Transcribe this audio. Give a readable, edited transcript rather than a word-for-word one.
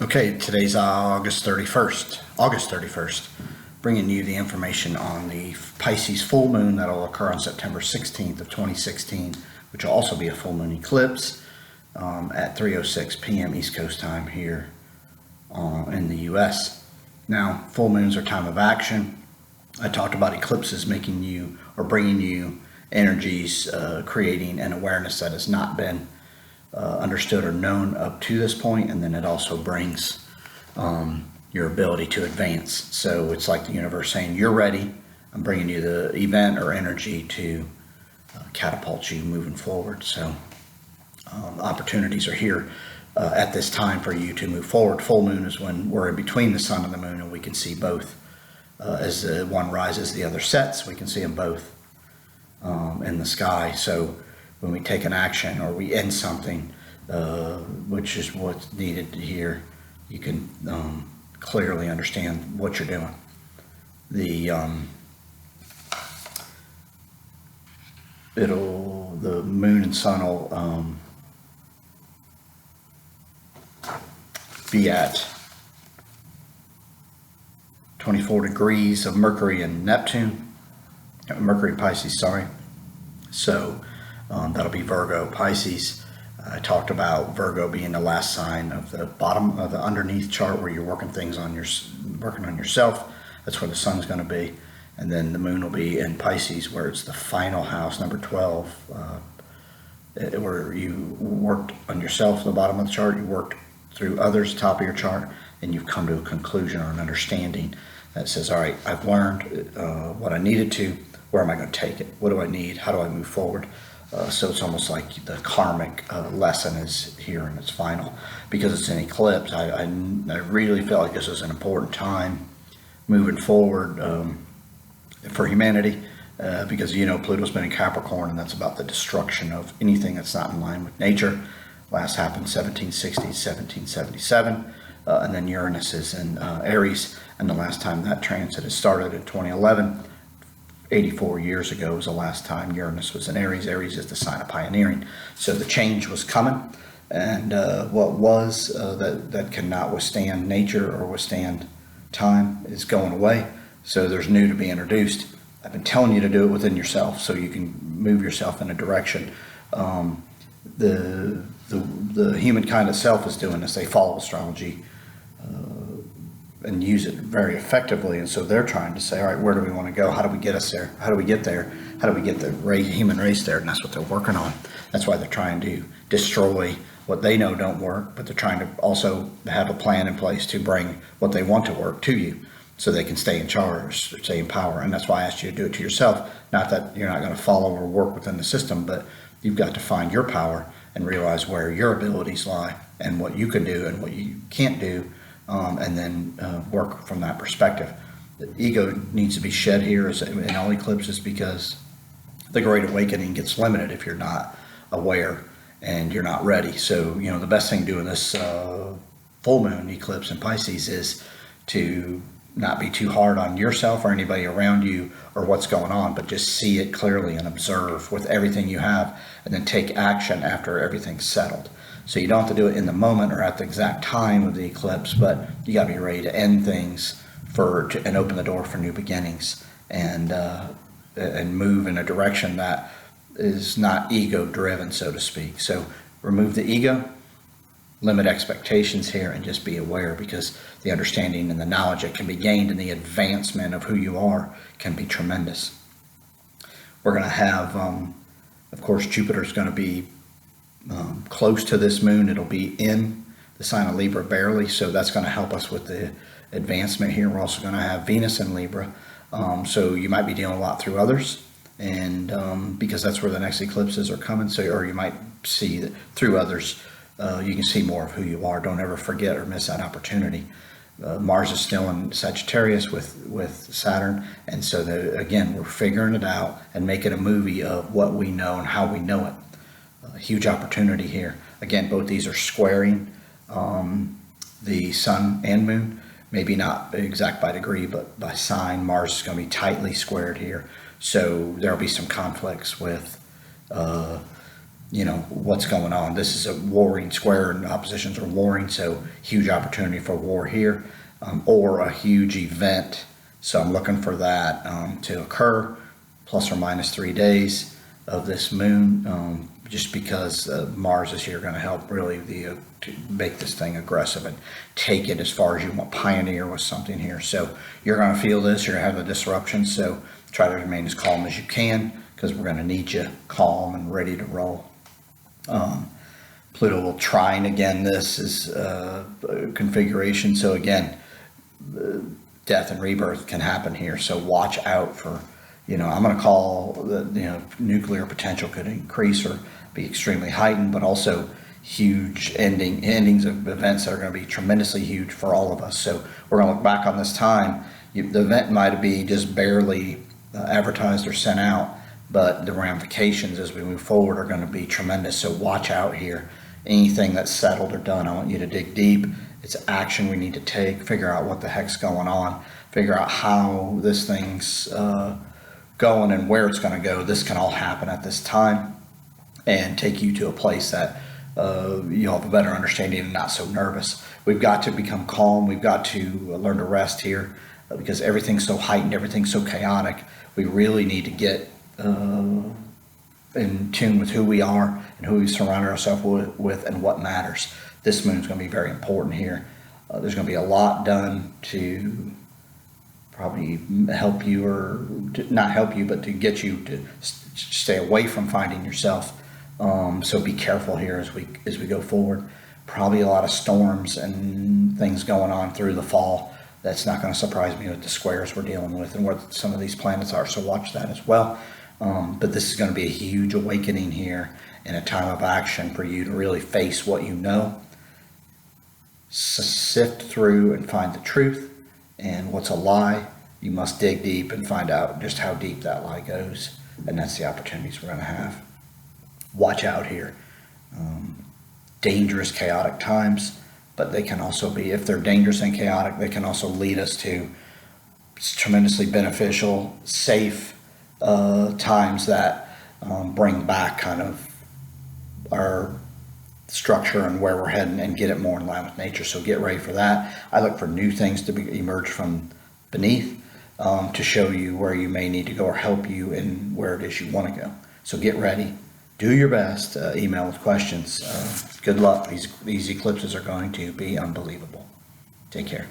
Okay, today's August 31st, bringing you the information on the Pisces full moon that will occur on September 16th of 2016, which will also be a full moon eclipse at 3:06 p.m. East Coast time here in the U.S. Now, full moons are time of action. I talked about eclipses making you or bringing you energies, creating an awareness that has not been understood or known up to this point, and then it also brings your ability to advance. So it's like the universe saying, you're ready. I'm bringing you the event or energy to catapult you moving forward. So opportunities are here at this time for you to move forward. Full moon is when we're in between the sun and the moon, and we can see both. As the one rises, the other sets. We can see them both in the sky. So when we take an action or we end something, which is what's needed here, you can clearly understand what you're doing. The moon and sun will be at 24 degrees of Mercury and Mercury Pisces, sorry. So that'll be Virgo Pisces. I talked about Virgo being the last sign of the bottom of the underneath chart where you're working things on working on yourself. That's where the sun's going to be, and then the moon will be in Pisces, where it's the final house, number 12, where you worked on yourself at the bottom of the chart. You worked through others, top of your chart, and you've come to a conclusion or an understanding that says, all right, I've learned what I needed to. Where am I going to take it? What do I need? How do I move forward? So it's almost like the karmic lesson is here in its final. Because it's an eclipse, I really felt like this was an important time moving forward for humanity, because Pluto's been in Capricorn, and that's about the destruction of anything that's not in line with nature. Last happened 1760, 1777, and then Uranus is in Aries, and the last time that transit has started in 2011. 84 years ago was the last time Uranus was in Aries. Aries is the sign of pioneering. So the change was coming, and what was that cannot withstand nature or withstand time is going away. So there's new to be introduced. I've been telling you to do it within yourself so you can move yourself in a direction. The humankind itself is doing this. They follow astrology and use it very effectively, and so they're trying to say, all right, where do we want to go? How do we get us there? How do we get there? How do we get the human race there? And that's what they're working on. That's why they're trying to destroy what they know don't work, but they're trying to also have a plan in place to bring what they want to work to you, so they can stay in charge, stay in power. And that's why I asked you to do it to yourself. Not that you're not going to follow or work within the system, but you've got to find your power and realize where your abilities lie and what you can do and what you can't do. And then work from that perspective. The ego needs to be shed here in all eclipses, because the Great Awakening gets limited if you're not aware and you're not ready. So, the best thing doing this full moon eclipse in Pisces is to not be too hard on yourself or anybody around you or what's going on, but just see it clearly and observe with everything you have, and then take action after everything's settled. So you don't have to do it in the moment or at the exact time of the eclipse, but you got to be ready to end things and open the door for new beginnings, and move in a direction that is not ego driven, so to speak. So remove the ego, limit expectations here, and just be aware, because the understanding and the knowledge that can be gained and the advancement of who you are can be tremendous. We're going to have, of course, Jupiter's going to be close to this moon. It'll be in the sign of Libra barely, so that's going to help us with the advancement here. We're also going to have Venus in Libra, so you might be dealing a lot through others, and because that's where the next eclipses are coming. So, or you might see that through others, you can see more of who you are. Don't ever forget or miss that opportunity. Mars is still in Sagittarius with Saturn, and so again, we're figuring it out and making a movie of what we know and how we know it. A huge opportunity here. Again, both these are squaring the sun and moon. Maybe not exact by degree, but by sign. Mars is going to be tightly squared here. So there'll be some conflicts with what's going on. This is a warring square, and oppositions are warring, so huge opportunity for war here, or a huge event. So I'm looking for that to occur, plus or minus 3 days of this moon, just because Mars is here, going to help really to make this thing aggressive and take it as far as you want. Pioneer with something here. So you're going to feel this, you're going to have the disruption, so try to remain as calm as you can, because we're going to need you calm and ready to roll. Pluto will trine again. This is configuration. So again, death and rebirth can happen here. So watch out for, I'm going to call the, nuclear potential could increase or be extremely heightened, but also huge endings of events that are going to be tremendously huge for all of us. So we're going to look back on this time. The event might be just barely advertised or sent out, but the ramifications as we move forward are going to be tremendous. So watch out here. Anything that's settled or done, I want you to dig deep. It's action we need to take, figure out what the heck's going on, figure out how this thing's going and where it's going to go. This can all happen at this time and take you to a place that you'll have a better understanding and not so nervous. We've got to become calm. We've got to learn to rest here because everything's so heightened, everything's so chaotic. We really need to get in tune with who we are and who we surround ourselves with and what matters. This moon's going to be very important here. There's going to be a lot done to probably help you, or to not help you, but to get you to stay away from finding yourself. So be careful here as we go forward. Probably a lot of storms and things going on through the fall. That's not going to surprise me with the squares we're dealing with and where some of these planets are. So watch that as well. But this is going to be a huge awakening here and a time of action for you to really face what you know, sift through and find the truth, and what's a lie. You must dig deep and find out just how deep that lie goes, and that's the opportunities we're going to have. Watch out here. Dangerous, chaotic times, but they can also be, if they're dangerous and chaotic, they can also lead us to tremendously beneficial, safe times that bring back kind of our structure and where we're heading and get it more in line with nature. So get ready for that. I look for new things to emerge from beneath to show you where you may need to go or help you in where it is you want to go. So get ready. Do your best. Email with questions. Good luck. These eclipses are going to be unbelievable. Take care.